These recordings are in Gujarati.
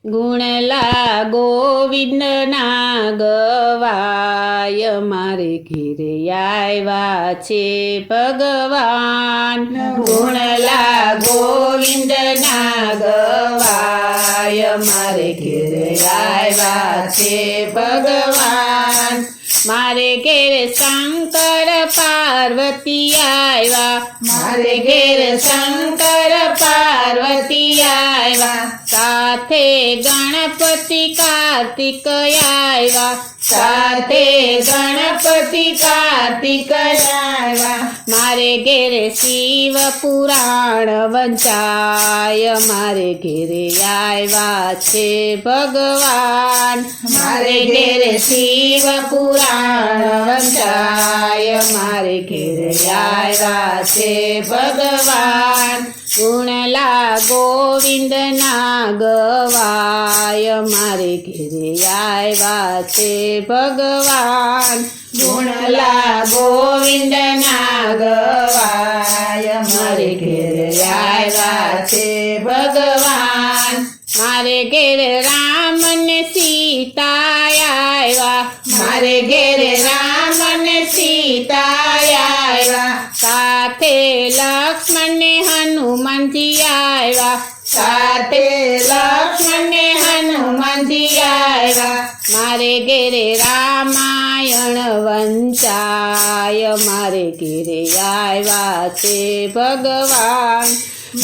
ગુણલા ગોવિંદના ગવાય મારે ઘેરે આવ્યા છે ભગવાન. ગુણલા ગોવિંદના ગવાય મારે ઘેરે આવ્યા છે ભગવાન. મારે ઘેરે શંકર પાર્વતી આવ્યા, મારે ઘેરે શંકર પાર્વતી આવ્યા. સાથે ગણપતિ કાર્તિક આવ્યા, સાથે ગણપતિ કાર્તિક આવ્યા. મારે ઘેરે શિવ પુરાણ વંચાય, મારે ઘેરે આવ્યા છે ભગવાન. મારે ઘેરે શિવ પુરાણ વંચાય, મારે ઘેરે આવ્યા છે ભગવાન. ગુણલા ગોવિંદના ગવાય મારે ઘેરે આવ્યા છે ભગવાન. ગુણલા ગોવિંદના ગવાય મારે ઘેરે આવ્યા છે ભગવાન. મારે ઘેરે રામ ને સીતા આવ્યા, મારે ઘેરે રામ ને સીતા આવ્યા. સાથે લક્ષ્મણ ને હનુમાનજી આવ્યા, સાથે લક્ષ્મણ ને હનુમાનજી આવ્યા. મારે ઘેરે રામાયણ વંચાય, મારે ઘેરે આવ્યા છે ભગવાન.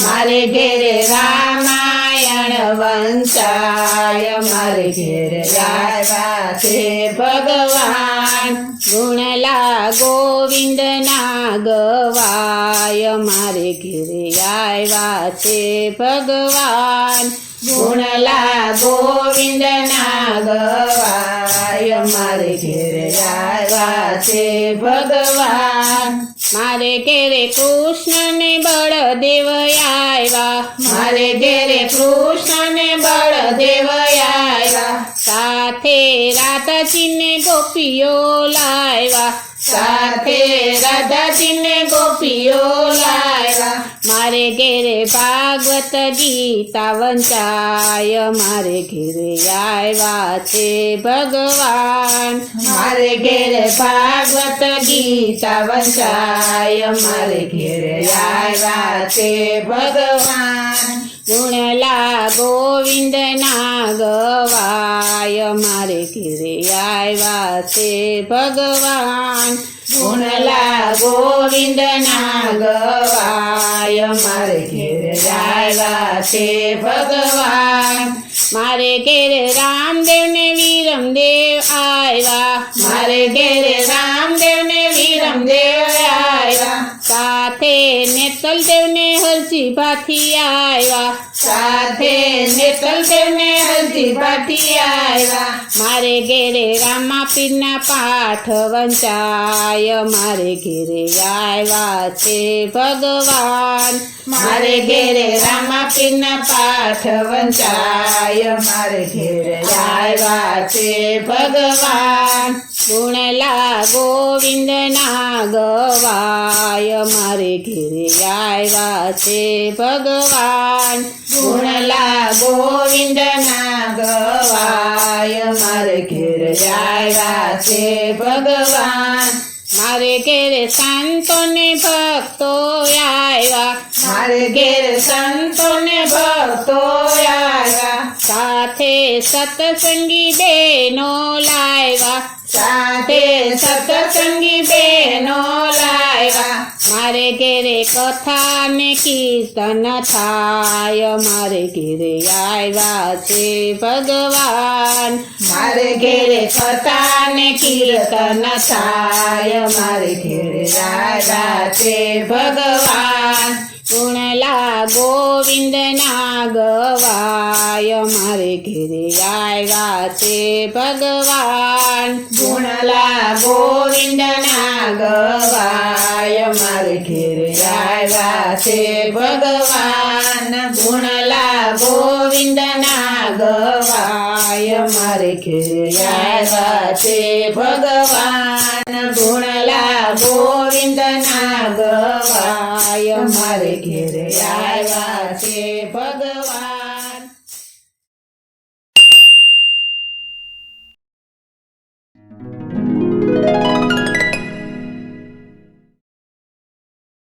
મારે ઘેરે રામાયણ વંચાય, મારે ઘેરે આવ્યા છે ભગવાન. ગુણલા ગોવિંદના ગવાય મારે ઘેરે આવ્યા છે ભગવાન. ગુણલા ગોવિંદના ગવાય મારે ઘેરે આવ્યા છે ભગવાન. મારે ઘેરે કૃષ્ણ ને બળદેવ આવ્યા, મારે ઘેરે કૃષ્ણ ને બળદેવ આવ્યા. સાથે રાધાજી ને ગોપીઓ લાવ્યા, સાથે રાધાજી ને ગોપીઓ લાવ્યા. મારે ઘેરે ભાગવત ગીતા વંચાય, મારે ઘેરે આવ્યા છે ભગવાન. મારે ઘેરે ભાગવત ગીતા વંચાય, મારે ઘેરે આવ્યા છે ભગવાન. ગુણલા ગોવિંદના ગવાય મારે ઘેરે આવ્યા છે ભગવાન. ગુણલા ગોવિંદના ગવાય મારે ઘેરે આવ્યા છે ભગવાન. મારે ઘેરે રામદેવ ને વિરમદેવ આવ્યા, મારે ઘેરે રામદેવ ને વિરમદેવ આવ્યા. સાથે નેતલદેવ ને હરજી ભાથી આવ્યા, સાથે નેતલદેવ ને હરજી ભાથી આવ્યા. મારે ઘેરે રામાપીરના પાઠ વંચાય, મારે ઘેરે આવ્યા છે ભગવાન. મારે ઘેરે રામાપીરના પાઠ વંચાય, મારે ઘેરે આવ્યા છે ભગવાન. ગુણલા ગોવિંદના ગવાય મારે ઘેરે આવ્યા છે ભગવાન. ગુણલા ગોવિંદના ગવાય મારે ઘેરે આવ્યા છે ભગવાન. મારે ઘેરે સંતો ને ભક્તો આવ્યા, મારે ઘેરે સંતો ને ભક્તો આવ્યા. સાથે સત્સંગી બહેનો લાવ્યા, સાથે સત્સંગી બહેનો લાવ્યા. મારે ઘેરે કથા ને કીર્તન થાય, મારે ઘેરે આવ્યા છે ભગવાન. મારે ઘેરે કથા ને કીર્તન થાય, મારે ઘેરે આવ્યા છે ભગવાન. ગુણલા ગોવિંદના ગવાય મારે ઘેરે આવ્યા છે ભગવાન. ગુણલા ગોવિંદના ગવાય મારે ઘેરે આવ્યા છે ભગવાન. ગુણલા ગોવિંદના ગવાય મારે ઘેરે આવ્યા છે ભગવાન. ગુણલા ગોવિંદના ગવાય મારે ઘેરે આવ્યા